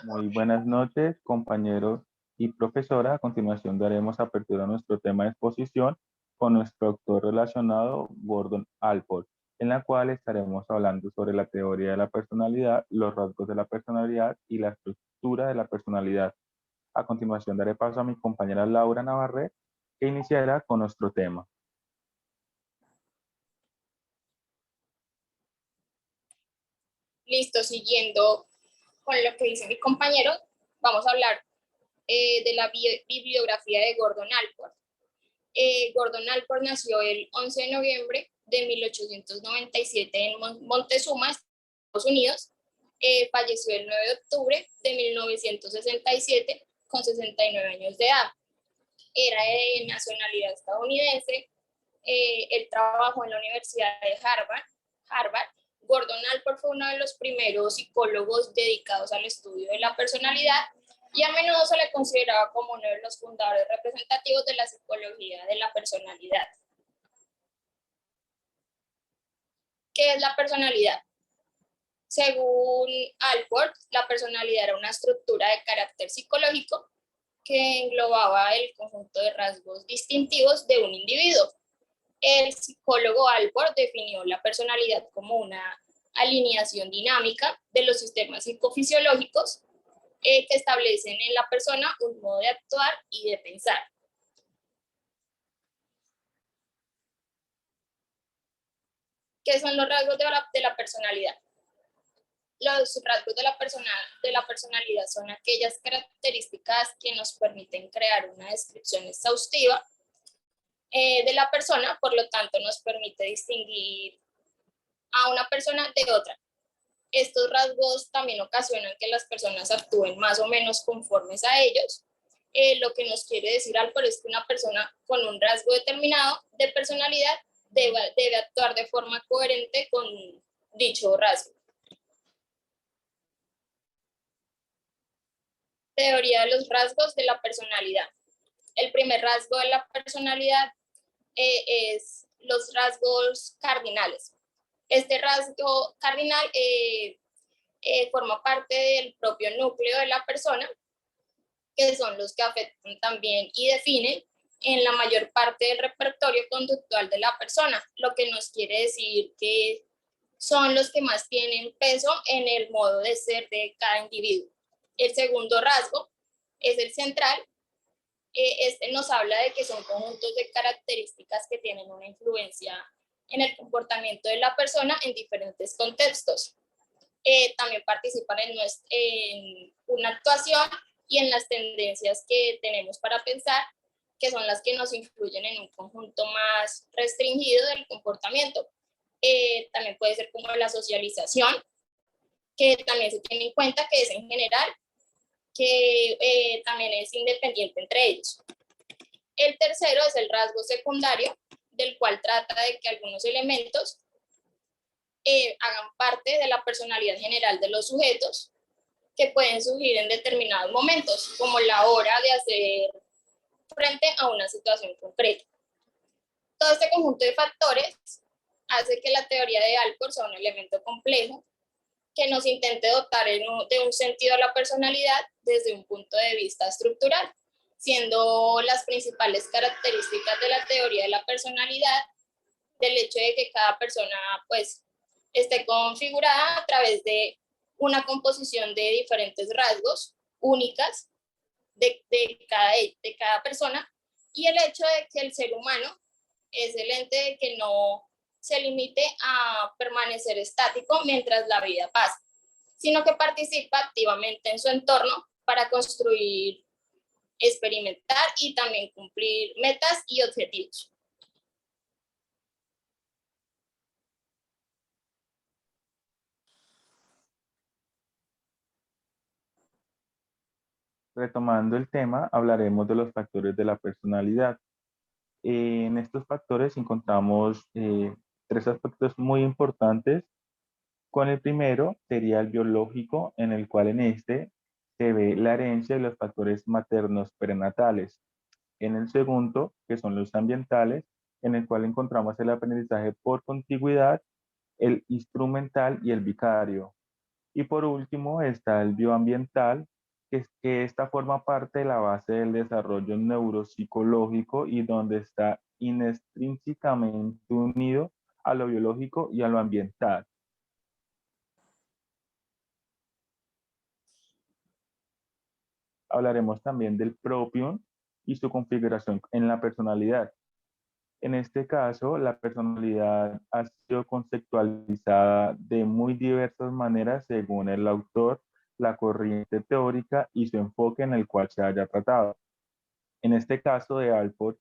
Muy buenas noches, compañeros y profesora. A continuación daremos apertura a nuestro tema de exposición con nuestro autor relacionado, Gordon Allport, en la cual estaremos hablando sobre la teoría de la personalidad, los rasgos de la personalidad y la estructura de la personalidad. A continuación daré paso a mi compañera Laura Navarrete, que iniciará con nuestro tema. Listo, siguiendo con lo que dice mi compañero, vamos a hablar de la bibliografía de Gordon Allport. Gordon Allport nació el 11 de noviembre de 1897 en Montezuma, Estados Unidos. Falleció el 9 de octubre de 1967 con 69 años de edad. Era de nacionalidad estadounidense. Él trabajó en la Universidad de Harvard. Gordon Allport fue uno de los primeros psicólogos dedicados al estudio de la personalidad y a menudo se le consideraba como uno de los fundadores representativos de la psicología de la personalidad. ¿Qué es la personalidad? Según Allport, la personalidad era una estructura de carácter psicológico que englobaba el conjunto de rasgos distintivos de un individuo. El psicólogo Allport definió la personalidad como una alineación dinámica de los sistemas psicofisiológicos que establecen en la persona un modo de actuar y de pensar. ¿Qué son los rasgos de la personalidad? Los rasgos de la personalidad son aquellas características que nos permiten crear una descripción exhaustiva de la persona, por lo tanto nos permite distinguir a una persona de otra. Estos rasgos también ocasionan que las personas actúen más o menos conformes a ellos. Lo que nos quiere decir Allport es que una persona con un rasgo determinado de personalidad debe actuar de forma coherente con dicho rasgo. Teoría de los rasgos de la personalidad. El primer rasgo de la personalidad es los rasgos cardinales. Este rasgo cardinal forma parte del propio núcleo de la persona, que son los que afectan también y definen en la mayor parte del repertorio conductual de la persona, lo que nos quiere decir que son los que más tienen peso en el modo de ser de cada individuo. El segundo rasgo es el central. Este nos habla de que son conjuntos de características que tienen una influencia en el comportamiento de la persona en diferentes contextos. También participan en una actuación y en las tendencias que tenemos para pensar, que son las que nos influyen en un conjunto más restringido del comportamiento. También puede ser como la socialización, que también se tiene en cuenta que es en general, que también es independiente entre ellos. El tercero es el rasgo secundario, del cual trata de que algunos elementos hagan parte de la personalidad general de los sujetos, que pueden surgir en determinados momentos, como la hora de hacer frente a una situación concreta. Todo este conjunto de factores hace que la teoría de Allport sea un elemento complejo que nos intente dotar de un sentido a la personalidad desde un punto de vista estructural, siendo las principales características de la teoría de la personalidad del hecho de que cada persona pues esté configurada a través de una composición de diferentes rasgos únicas de cada persona, y el hecho de que el ser humano es el ente que no se limite a permanecer estático mientras la vida pasa, sino que participa activamente en su entorno para construir, experimentar y también cumplir metas y objetivos. Retomando el tema, hablaremos de los factores de la personalidad. En estos factores encontramos tres aspectos muy importantes. Con el primero sería el biológico, en el cual en este se ve la herencia de los factores maternos prenatales. En el segundo, que son los ambientales, en el cual encontramos el aprendizaje por contigüidad, el instrumental y el vicario. Y por último está el bioambiental, que esta forma parte de la base del desarrollo neuropsicológico y donde está inextrínsecamente unido a lo biológico y a lo ambiental. Hablaremos también del propium y su configuración en la personalidad. En este caso, la personalidad ha sido conceptualizada de muy diversas maneras según el autor, la corriente teórica y su enfoque en el cual se haya tratado. En este caso de Alport,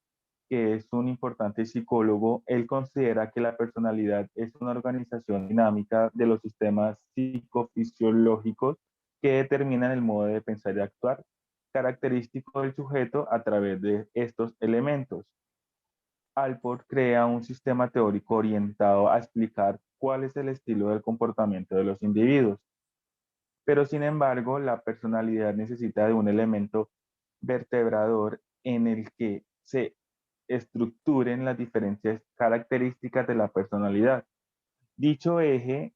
que es un importante psicólogo, él considera que la personalidad es una organización dinámica de los sistemas psicofisiológicos que determinan el modo de pensar y actuar, característico del sujeto a través de estos elementos. Alport crea un sistema teórico orientado a explicar cuál es el estilo del comportamiento de los individuos. Pero sin embargo, la personalidad necesita de un elemento vertebrador en el que se estructuren las diferentes características de la personalidad. Dicho eje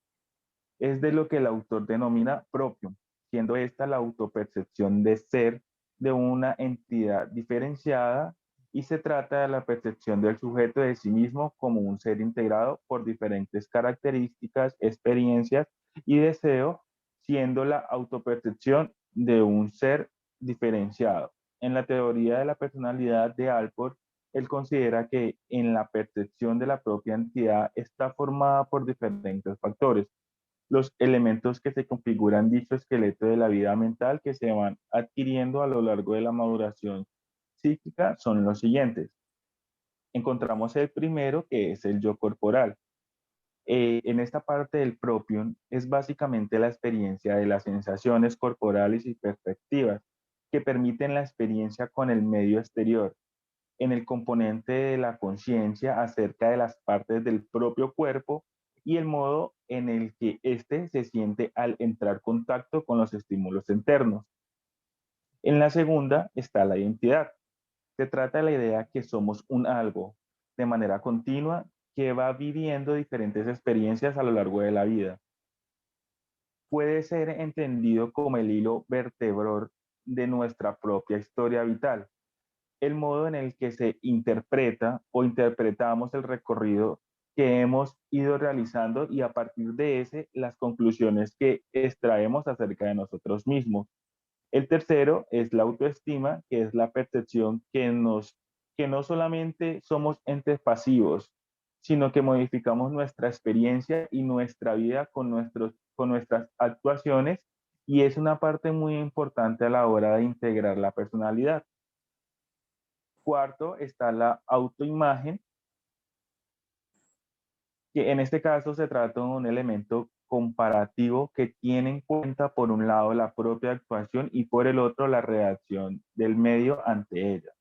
es de lo que el autor denomina propio, siendo esta la autopercepción de ser de una entidad diferenciada y se trata de la percepción del sujeto de sí mismo como un ser integrado por diferentes características, experiencias y deseo, siendo la autopercepción de un ser diferenciado. En la teoría de la personalidad de Alport, él considera que en la percepción de la propia entidad está formada por diferentes factores, los elementos que se configuran dicho esqueleto de la vida mental que se van adquiriendo a lo largo de la maduración psíquica son los siguientes. Encontramos el primero, que es el yo corporal. En esta parte del propio es básicamente la experiencia de las sensaciones corporales y perspectivas que permiten la experiencia con el medio exterior. En el componente de la conciencia acerca de las partes del propio cuerpo y el modo en el que éste se siente al entrar en contacto con los estímulos internos. En la segunda está la identidad. Se trata de la idea que somos un algo de manera continua que va viviendo diferentes experiencias a lo largo de la vida. Puede ser entendido como el hilo vertebrador de nuestra propia historia vital, el modo en el que se interpreta o interpretamos el recorrido que hemos ido realizando y a partir de ese las conclusiones que extraemos acerca de nosotros mismos. El tercero es la autoestima, que es la percepción que no solamente somos entes pasivos, sino que modificamos nuestra experiencia y nuestra vida con nuestras actuaciones y es una parte muy importante a la hora de integrar la personalidad. Cuarto está la autoimagen, que en este caso se trata de un elemento comparativo que tiene en cuenta por un lado la propia actuación y por el otro la reacción del medio ante ella.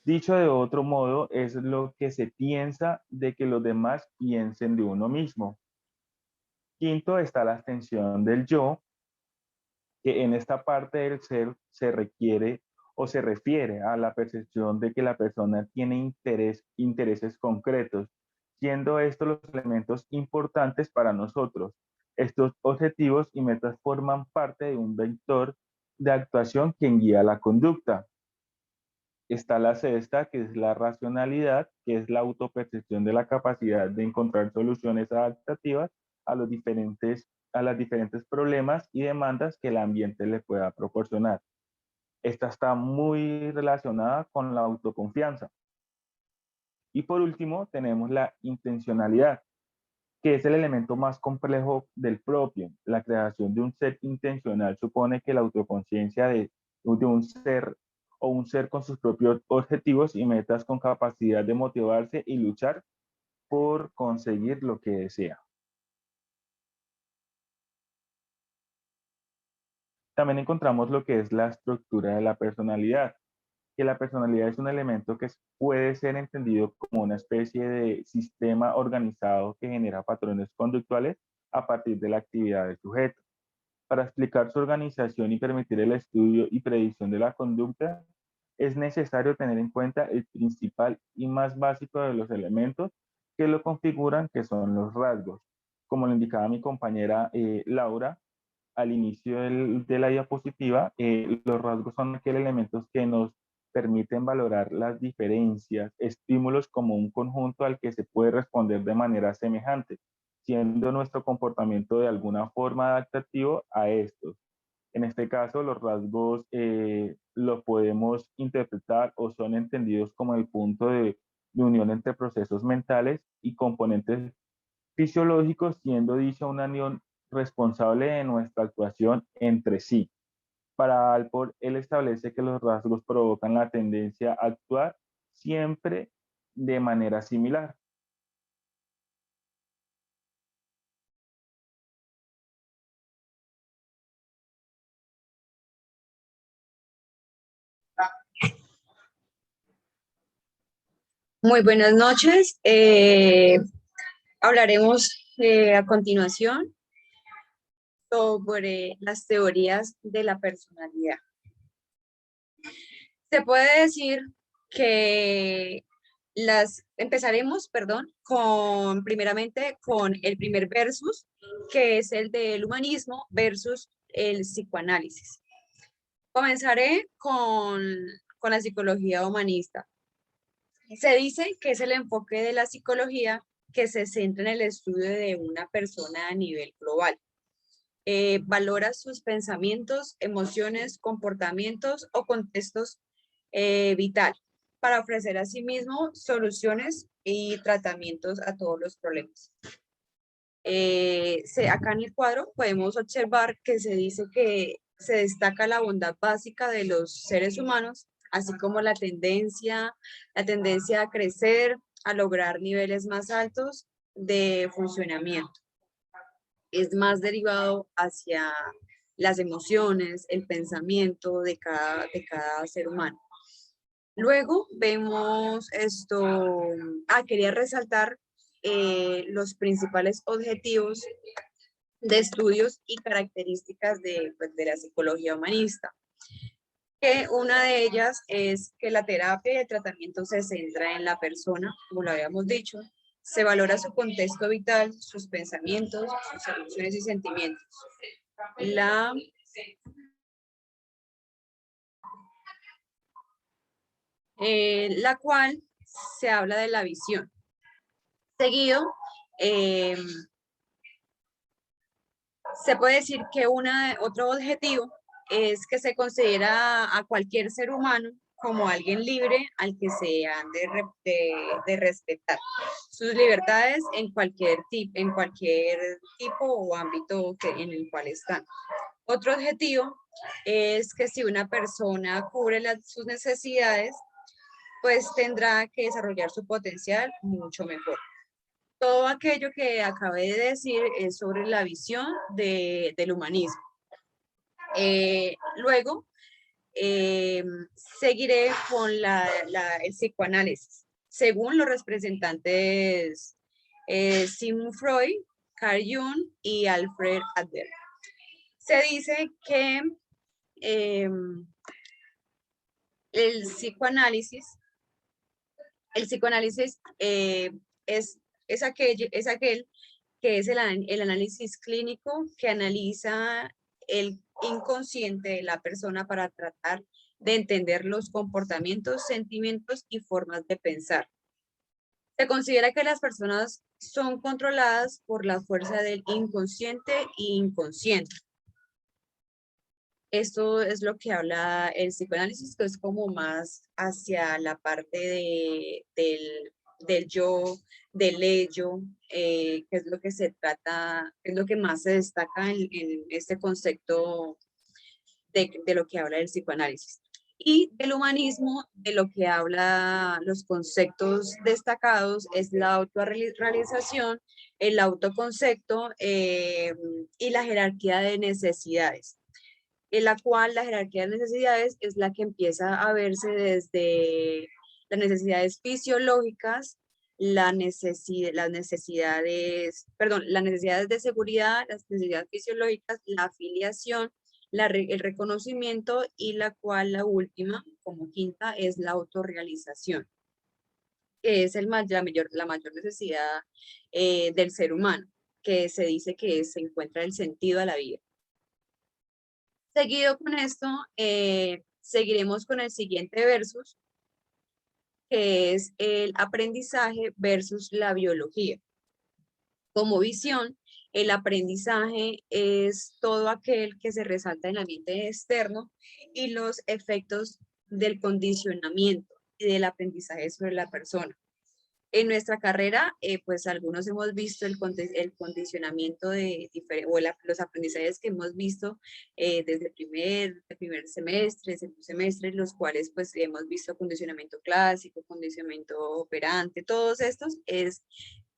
Dicho de otro modo, es lo que se piensa de que los demás piensen de uno mismo. Quinto está la extensión del yo, que en esta parte del ser se requiere o se refiere a la percepción de que la persona tiene intereses concretos, siendo estos los elementos importantes para nosotros. Estos objetivos y metas forman parte de un vector de actuación que guía la conducta. Está la sexta, que es la racionalidad, que es la autopercepción de la capacidad de encontrar soluciones adaptativas a las diferentes problemas y demandas que el ambiente le pueda proporcionar. Esta está muy relacionada con la autoconfianza. Y por último, tenemos la intencionalidad, que es el elemento más complejo del propio. La creación de un ser intencional supone que la autoconciencia de un ser o un ser con sus propios objetivos y metas con capacidad de motivarse y luchar por conseguir lo que desea. También encontramos lo que es la estructura de la personalidad, que la personalidad es un elemento que puede ser entendido como una especie de sistema organizado que genera patrones conductuales a partir de la actividad del sujeto. Para explicar su organización y permitir el estudio y predicción de la conducta, es necesario tener en cuenta el principal y más básico de los elementos que lo configuran, que son los rasgos. Como lo indicaba mi compañera Laura, al inicio de la diapositiva, los rasgos son aquellos elementos que nos permiten valorar las diferencias, estímulos como un conjunto al que se puede responder de manera semejante, siendo nuestro comportamiento de alguna forma adaptativo a estos. En este caso, los rasgos los podemos interpretar o son entendidos como el punto de unión entre procesos mentales y componentes fisiológicos, siendo dicha una unión responsable de nuestra actuación entre sí. Para Alport, él establece que los rasgos provocan la tendencia a actuar siempre de manera similar. Muy buenas noches. Hablaremos a continuación sobre las teorías de la personalidad. Se puede decir que empezaremos, primeramente con el primer versus, que es el del humanismo versus el psicoanálisis. Comenzaré con la psicología humanista. Se dice que es el enfoque de la psicología que se centra en el estudio de una persona a nivel global. Valora sus pensamientos, emociones, comportamientos o contextos vitales para ofrecer a sí mismo soluciones y tratamientos a todos los problemas. Acá en el cuadro podemos observar que se dice que se destaca la bondad básica de los seres humanos, así como la tendencia a crecer, a lograr niveles más altos de funcionamiento. Es más derivado hacia las emociones, el pensamiento de cada ser humano. Luego vemos esto, quería resaltar los principales objetivos de estudios y características de la psicología humanista. Que una de ellas es que la terapia y el tratamiento se centra en la persona, como lo habíamos dicho, se valora su contexto vital, sus pensamientos, sus emociones y sentimientos. La cual se habla de la visión. Seguido, se puede decir que otro objetivo es que se considera a cualquier ser humano como alguien libre al que se han de respetar sus libertades en cualquier tipo o ámbito en el cual están. Otro objetivo es que si una persona cubre sus necesidades, pues tendrá que desarrollar su potencial mucho mejor. Todo aquello que acabé de decir es sobre la visión del humanismo. Luego, seguiré con el psicoanálisis. Según los representantes Sigmund Freud, Carl Jung y Alfred Adler, se dice que el psicoanálisis es aquel que es el análisis clínico que analiza el inconsciente de la persona para tratar de entender los comportamientos, sentimientos y formas de pensar. Se considera que las personas son controladas por la fuerza del inconsciente e inconsciente. Esto es lo que habla el psicoanálisis, que es como más hacia la parte del yo, del ello, que es lo que se trata, es lo que más se destaca en este concepto de lo que habla el psicoanálisis. Y del humanismo, de lo que habla los conceptos destacados, es la autorrealización, el autoconcepto y la jerarquía de necesidades, en la cual la jerarquía de necesidades es la que empieza a verse desde las necesidades fisiológicas, las necesidades de seguridad, las necesidades fisiológicas, la afiliación, el reconocimiento y la última, como quinta, es la autorrealización, que es la mayor necesidad del ser humano, que se dice que se encuentra el sentido a la vida. Seguido con esto, seguiremos con el siguiente versus, que es el aprendizaje versus la biología. Como visión, el aprendizaje es todo aquel que se resalta en el ambiente externo y los efectos del condicionamiento y del aprendizaje sobre la persona. En nuestra carrera, pues algunos hemos visto el condicionamiento los aprendizajes que hemos visto desde el primer semestre, segundo semestre, los cuales pues hemos visto condicionamiento clásico, condicionamiento operante, todos estos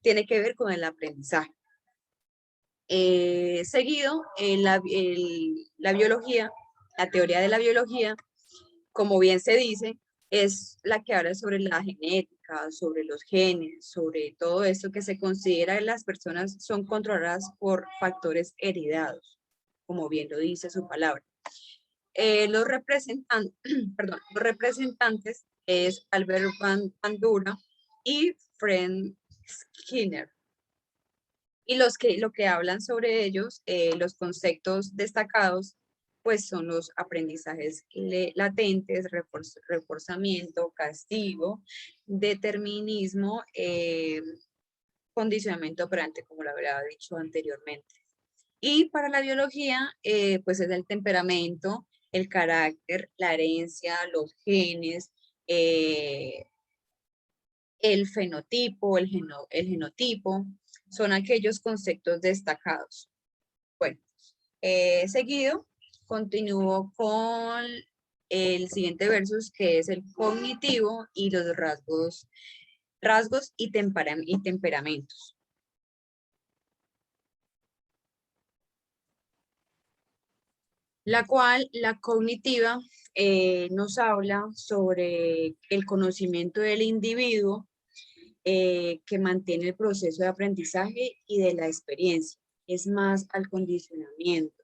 tiene que ver con el aprendizaje. Seguido, la biología, la teoría de la biología, como bien se dice, es la que habla sobre la genética, sobre los genes, sobre todo esto que se considera que las personas son controladas por factores heredados, como bien lo dice su palabra. Los representantes es Albert Bandura y Frank Skinner. Y lo que hablan sobre ellos, los conceptos destacados, pues son los aprendizajes latentes, reforzamiento, castigo, determinismo, condicionamiento operante, como lo había dicho anteriormente. Y para la biología, pues es el temperamento, el carácter, la herencia, los genes, el fenotipo, el genotipo, son aquellos conceptos destacados. Bueno, seguido, continúo con el siguiente versus, que es el cognitivo y los rasgos y temperamentos. La cognitiva nos habla sobre el conocimiento del individuo que mantiene el proceso de aprendizaje y de la experiencia. Es más al condicionamiento,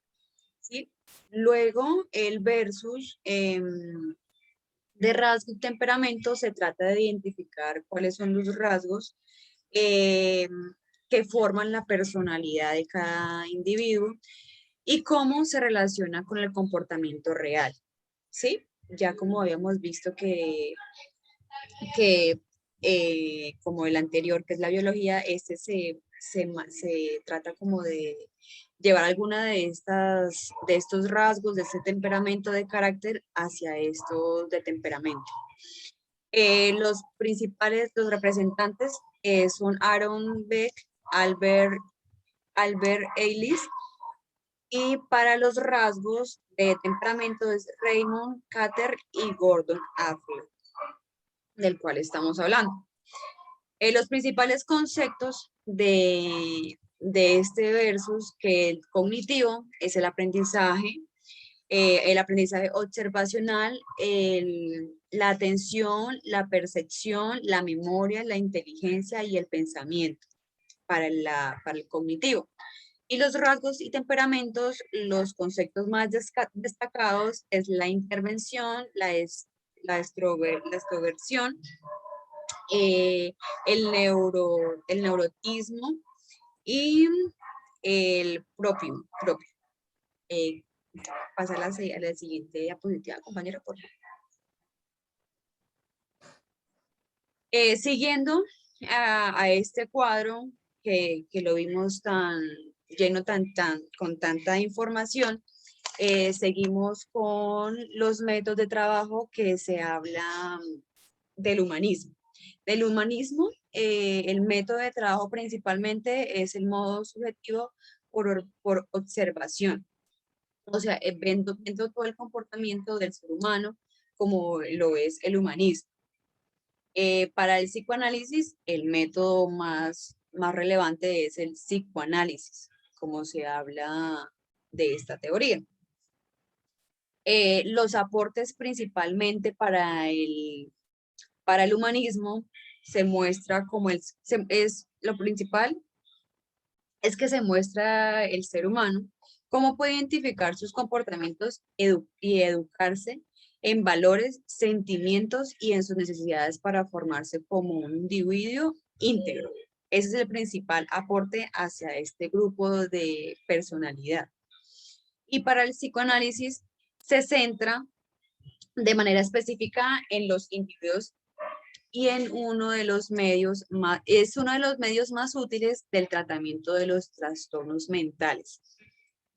¿sí? Luego, el versus de rasgo y temperamento se trata de identificar cuáles son los rasgos que forman la personalidad de cada individuo y cómo se relaciona con el comportamiento real, ¿sí? Ya como habíamos visto que como el anterior, que es la biología, se trata como de llevar alguna de estos rasgos, de este temperamento de carácter hacia estos de temperamento. Los representantes son Aaron Beck, Albert Ellis, y para los rasgos de temperamento es Raymond Carter y Gordon Affleck, del cual estamos hablando. Los principales conceptos de este versus, que el cognitivo es el aprendizaje observacional, la atención, la percepción, la memoria, la inteligencia y el pensamiento para el cognitivo. Y los rasgos y temperamentos, los conceptos más destacados es la intervención, la extroversión, el neurotismo y el propio. Pasa a la siguiente diapositiva, compañero, por favor. Siguiendo a este cuadro que lo vimos tan lleno, con tanta información, seguimos con los métodos de trabajo que se habla del humanismo. Del humanismo, el método de trabajo principalmente es el modo subjetivo por observación. O sea, viendo todo el comportamiento del ser humano como lo es el humanismo. Para el psicoanálisis, el método más relevante es el psicoanálisis, como se habla de esta teoría. Los aportes principalmente para el humanismo se muestra como lo principal es que se muestra el ser humano cómo puede identificar sus comportamientos y educarse en valores, sentimientos y en sus necesidades para formarse como un individuo íntegro. Ese es el principal aporte hacia este grupo de personalidad. Y para el psicoanálisis se centra de manera específica en los individuos y en uno de los medios más, es uno de los medios más útiles del tratamiento de los trastornos mentales,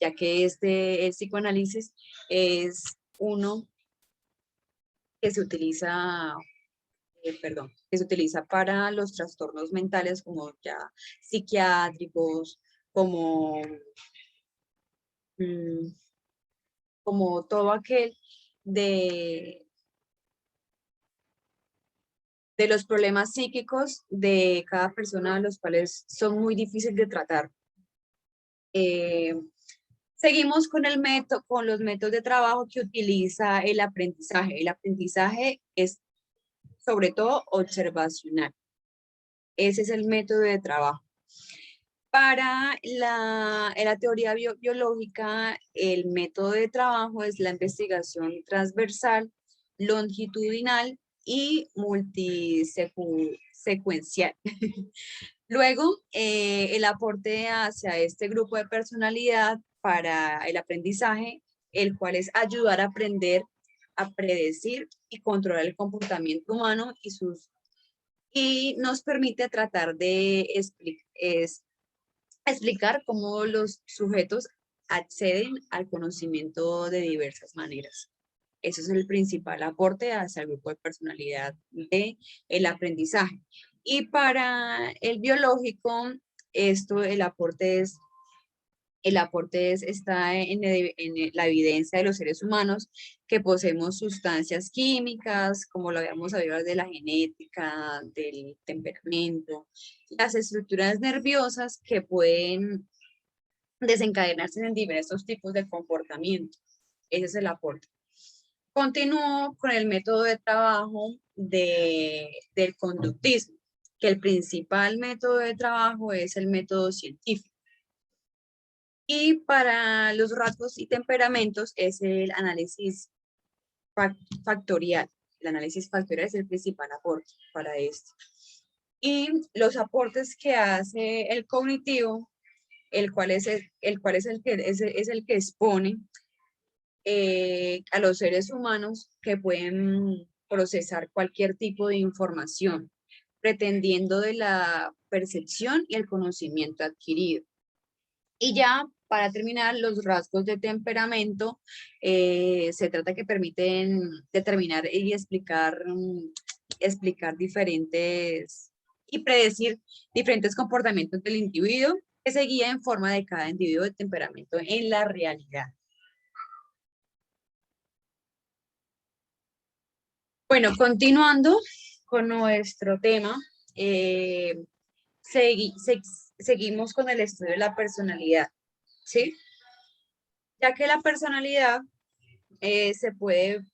ya que el psicoanálisis es uno que se utiliza, que se utiliza para los trastornos mentales como ya psiquiátricos, como, mm, como todo aquel de los problemas psíquicos de cada persona, los cuales son muy difíciles de tratar. Seguimos con con los métodos de trabajo que utiliza el aprendizaje. El aprendizaje es sobre todo observacional. Ese es el método de trabajo. Para en la teoría biológica, el método de trabajo es la investigación transversal, longitudinal y multisecuencial. Luego, el aporte hacia este grupo de personalidad para el aprendizaje, el cual es ayudar a aprender, a predecir y controlar el comportamiento humano y nos permite tratar de explicar cómo los sujetos acceden al conocimiento de diversas maneras. Ese es el principal aporte hacia el grupo de personalidad del aprendizaje. Y para el biológico, está en la evidencia de los seres humanos que poseemos sustancias químicas, como lo habíamos hablado de la genética, del temperamento, las estructuras nerviosas que pueden desencadenarse en diversos tipos de comportamiento. Ese es el aporte. Continúo con el método de trabajo del conductismo, que el principal método de trabajo es el método científico. Y para los rasgos y temperamentos es el análisis factorial. El análisis factorial es el principal aporte para esto. Y los aportes que hace el cognitivo, el cual es el que expone a los seres humanos que pueden procesar cualquier tipo de información, pretendiendo de la percepción y el conocimiento adquirido. Y ya, para terminar, los rasgos de temperamento se trata que permiten determinar y explicar diferentes y predecir diferentes comportamientos del individuo que se guía en forma de cada individuo de temperamento en la realidad. Bueno, continuando con nuestro tema, seguimos con el estudio de la personalidad, ¿sí? Ya que la personalidad se puede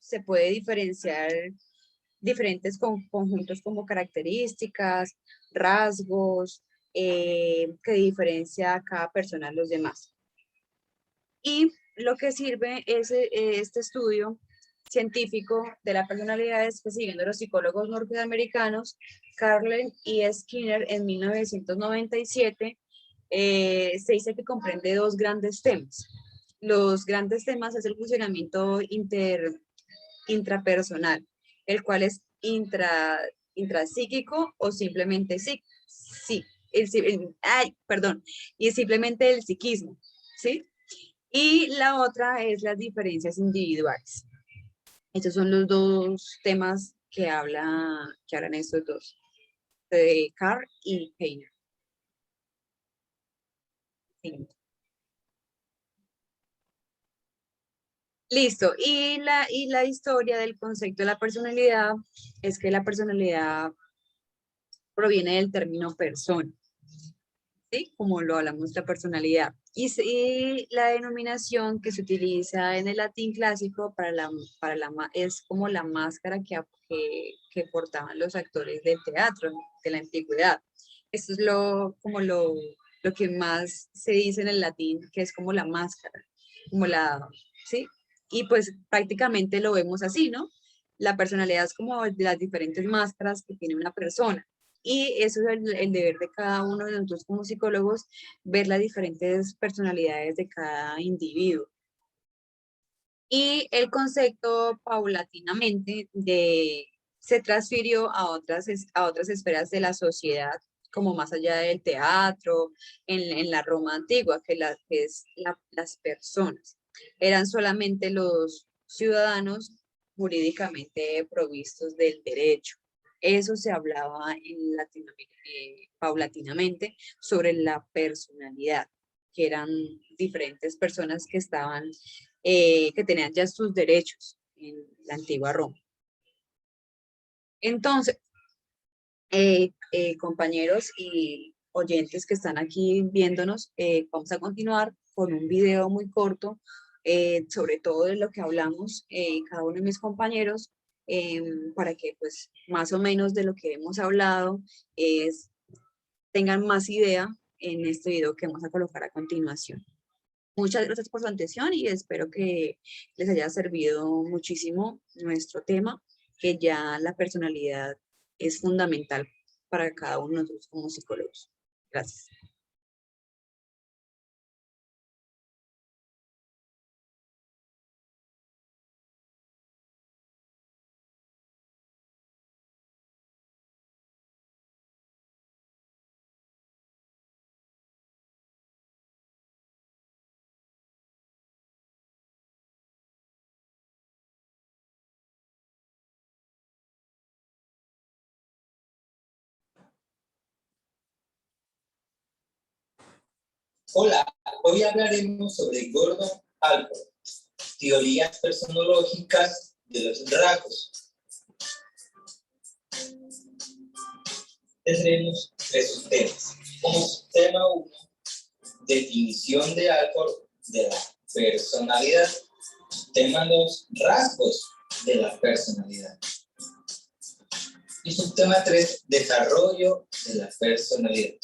diferenciar diferentes conjuntos como características, rasgos, que diferencia a cada persona de los demás. Y lo que sirve es este estudio científico de la personalidad es que, siguiendo los psicólogos norteamericanos, Carlin y Skinner en 1997, se dice que comprende dos grandes temas. Los grandes temas es el funcionamiento intrapersonal, el cual es intrapsíquico o simplemente y simplemente el psiquismo, ¿sí? Y la otra es las diferencias individuales. Estos son los dos temas que hablan estos dos, de Carr y Heiner. Sí. Listo, y la historia del concepto de la personalidad es que la personalidad proviene del término persona, ¿sí? Como lo hablamos, la personalidad. Y la denominación que se utiliza en el latín clásico es como la máscara que portaban los actores del teatro de la antigüedad. Esto es como lo que más se dice en el latín, que es como la máscara, ¿sí? Y pues prácticamente lo vemos así, ¿no? La personalidad es como de las diferentes máscaras que tiene una persona. Y eso es el deber de cada uno de nosotros como psicólogos, ver las diferentes personalidades de cada individuo. Y el concepto paulatinamente se transfirió a otras esferas de la sociedad, como más allá del teatro, en la Roma antigua, que es las personas. Eran solamente los ciudadanos jurídicamente provistos del derecho. Eso se hablaba en Latinoamérica, paulatinamente sobre la personalidad, que eran diferentes personas que estaban, que tenían ya sus derechos en la antigua Roma. Entonces, compañeros y oyentes que están aquí viéndonos, vamos a continuar con un video muy corto sobre todo de lo que hablamos cada uno de mis compañeros, para que pues más o menos de lo que hemos hablado tengan más idea en este video que vamos a colocar a continuación. Muchas gracias por su atención y espero que les haya servido muchísimo nuestro tema, que ya la personalidad es fundamental para cada uno de nosotros como psicólogos. Gracias. Hola, hoy hablaremos sobre Gordon Allport, teorías personológicas de los rasgos. Tendremos tres temas. Como tema 1, definición de Allport de la personalidad. Tema 2, rasgos de la personalidad. Y subtema 3, desarrollo de la personalidad.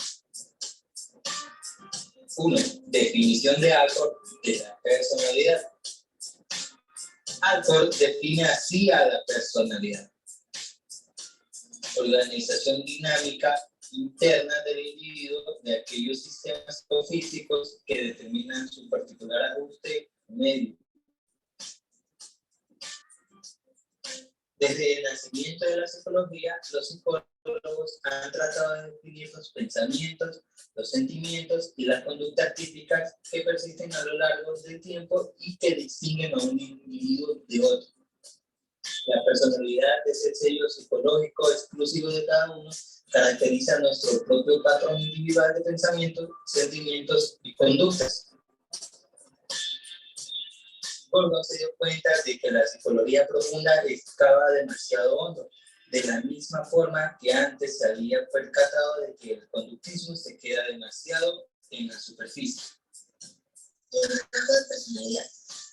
1. Definición de Allport de la personalidad. Allport define así a la personalidad: organización dinámica interna del individuo de aquellos sistemas físicos que determinan su particular ajuste medio. Desde el nacimiento de la psicología, los psicólogos han tratado de definir los pensamientos, los sentimientos y las conductas típicas que persisten a lo largo del tiempo y que distinguen a un individuo de otro. La personalidad es el sello psicológico exclusivo de cada uno, caracteriza nuestro propio patrón individual de pensamientos, sentimientos y conductas. Gordon se dio cuenta de que la psicología profunda excava demasiado hondo, de la misma forma que antes se había percatado de que el conductismo se queda demasiado en la superficie. Los rasgos de personalidad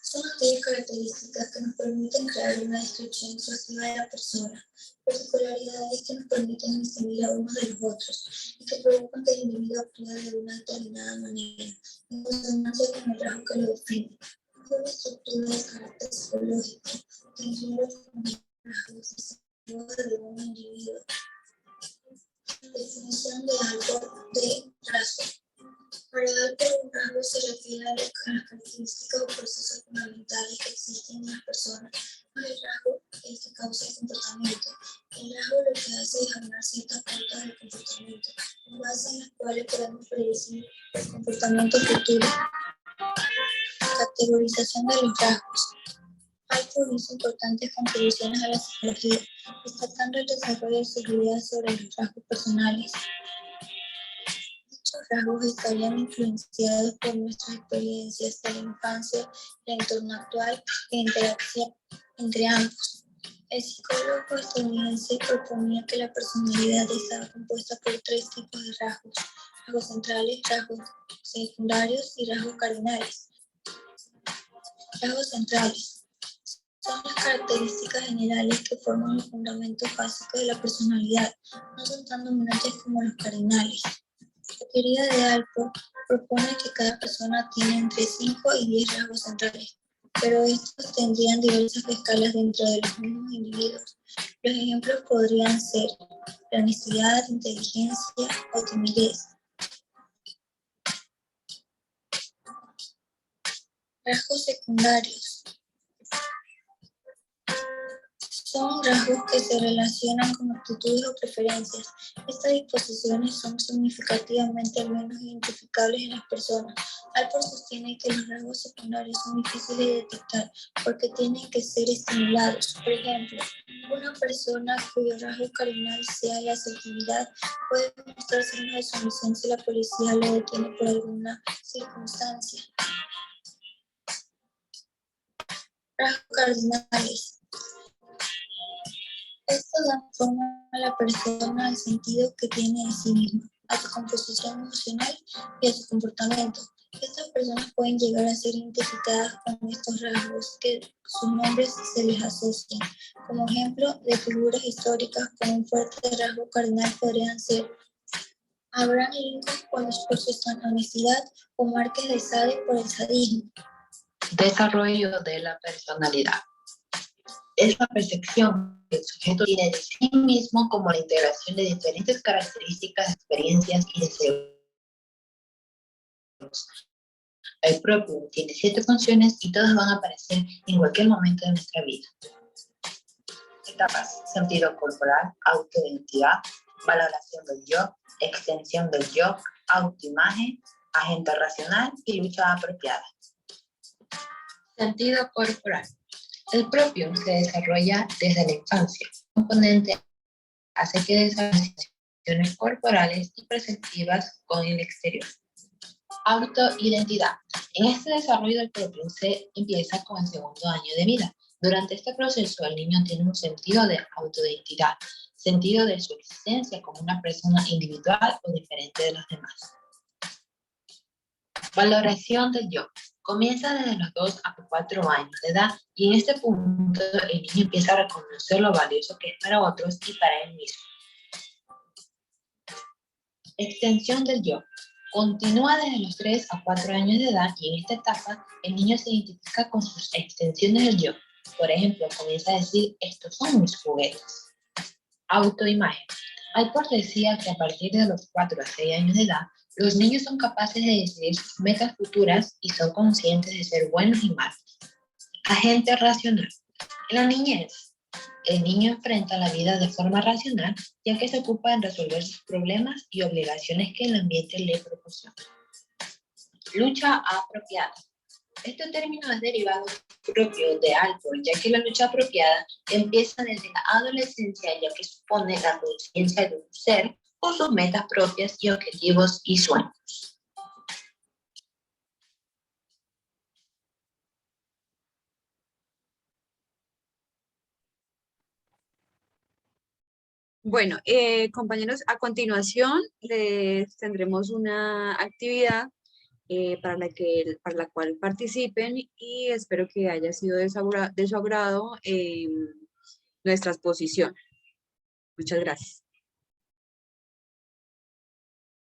son aquellas características que nos permiten crear una descripción exhaustiva de la persona, particularidades que nos permiten distinguir a unos de los otros y que provocan que el individuo actúe de una determinada manera, en consonancia con el rasgo que lo define. Es una estructura de carácter psicológico que incluye los rasgos distintivos de un individuo. Definición de algo de rasgo. Para Allport, un rasgo se refiere a las características o procesos fundamentales que existen en las personas. No es el rasgo el que causa el comportamiento. El rasgo lo que hace es hablar ciertas pautas del comportamiento, en base en las cuales podemos predecir el comportamiento futuro. Categorización de los rasgos. Allport hizo importantes contribuciones a la psicología, destacando el desarrollo de sus ideas sobre los rasgos personales. Dichos rasgos estarían influenciados por nuestras experiencias de la infancia, el entorno actual e interacción entre ambos. El psicólogo estadounidense proponía que la personalidad estaba compuesta por tres tipos de rasgos: rasgos centrales, rasgos secundarios y rasgos cardinales. Rasgos centrales son las características generales que forman los fundamentos básicos de la personalidad, no son tan dominantes como los cardinales. La teoría de Allport propone que cada persona tiene entre 5 y 10 rasgos centrales, pero estos tendrían diversas escalas dentro de los mismos individuos. Los ejemplos podrían ser la honestidad, inteligencia o timidez. Rasgos secundarios Son rasgos que se relacionan con actitudes o preferencias. Estas disposiciones son significativamente al menos identificables en las personas. Alport sostiene que los rasgos secundarios son difíciles de detectar porque tienen que ser estimulados. Por ejemplo, una persona cuyo rasgo cardinal sea la asertividad puede mostrar signos de sumisión si la policía lo detiene por alguna circunstancia. Rasgos cardinales. Estos dan forma a la persona al sentido que tiene de sí misma, a su composición emocional y a su comportamiento. Estas personas pueden llegar a ser identificadas con estos rasgos que sus nombres se les asocian. Como ejemplo de figuras históricas con un fuerte rasgo cardinal podrían ser Abraham Lincoln por su honestidad o Márquez de Sade por el sadismo. Desarrollo de la personalidad. Es la percepción que el sujeto tiene de sí mismo como la integración de diferentes características, experiencias y deseos. El propio tiene 7 funciones y todas van a aparecer en cualquier momento de nuestra vida. Etapas: sentido corporal, autoidentidad, valoración del yo, extensión del yo, autoimagen, agente racional y lucha apropiada. Sentido corporal. El propio se desarrolla desde la infancia. El componente hace que desarrolle sensaciones corporales y perceptivas con el exterior. Autoidentidad. En este desarrollo del propio se empieza con el segundo año de vida. Durante este proceso el niño tiene un sentido de autoidentidad, sentido de su existencia como una persona individual o diferente de los demás. Valoración del yo. Comienza desde los 2 a 4 años de edad y en este punto el niño empieza a reconocer lo valioso que es para otros y para él mismo. Extensión del yo. Continúa desde los 3 a 4 años de edad y en esta etapa el niño se identifica con sus extensiones del yo. Por ejemplo, comienza a decir, estos son mis juguetes. Autoimagen. Alport decía que a partir de los 4 a 6 años de edad, los niños son capaces de decidir sus metas futuras y son conscientes de ser buenos y malos. Agente racional. En la niñez, el niño enfrenta la vida de forma racional, ya que se ocupa en resolver sus problemas y obligaciones que el ambiente le proporciona. Lucha apropiada. Este término es derivado propio de Alport, ya que la lucha apropiada empieza desde la adolescencia, ya que supone la conciencia de un ser con sus metas propias y objetivos y sueños. Bueno, compañeros, a continuación les tendremos una actividad para la cual participen y espero que haya sido de su agrado nuestra exposición. Muchas gracias.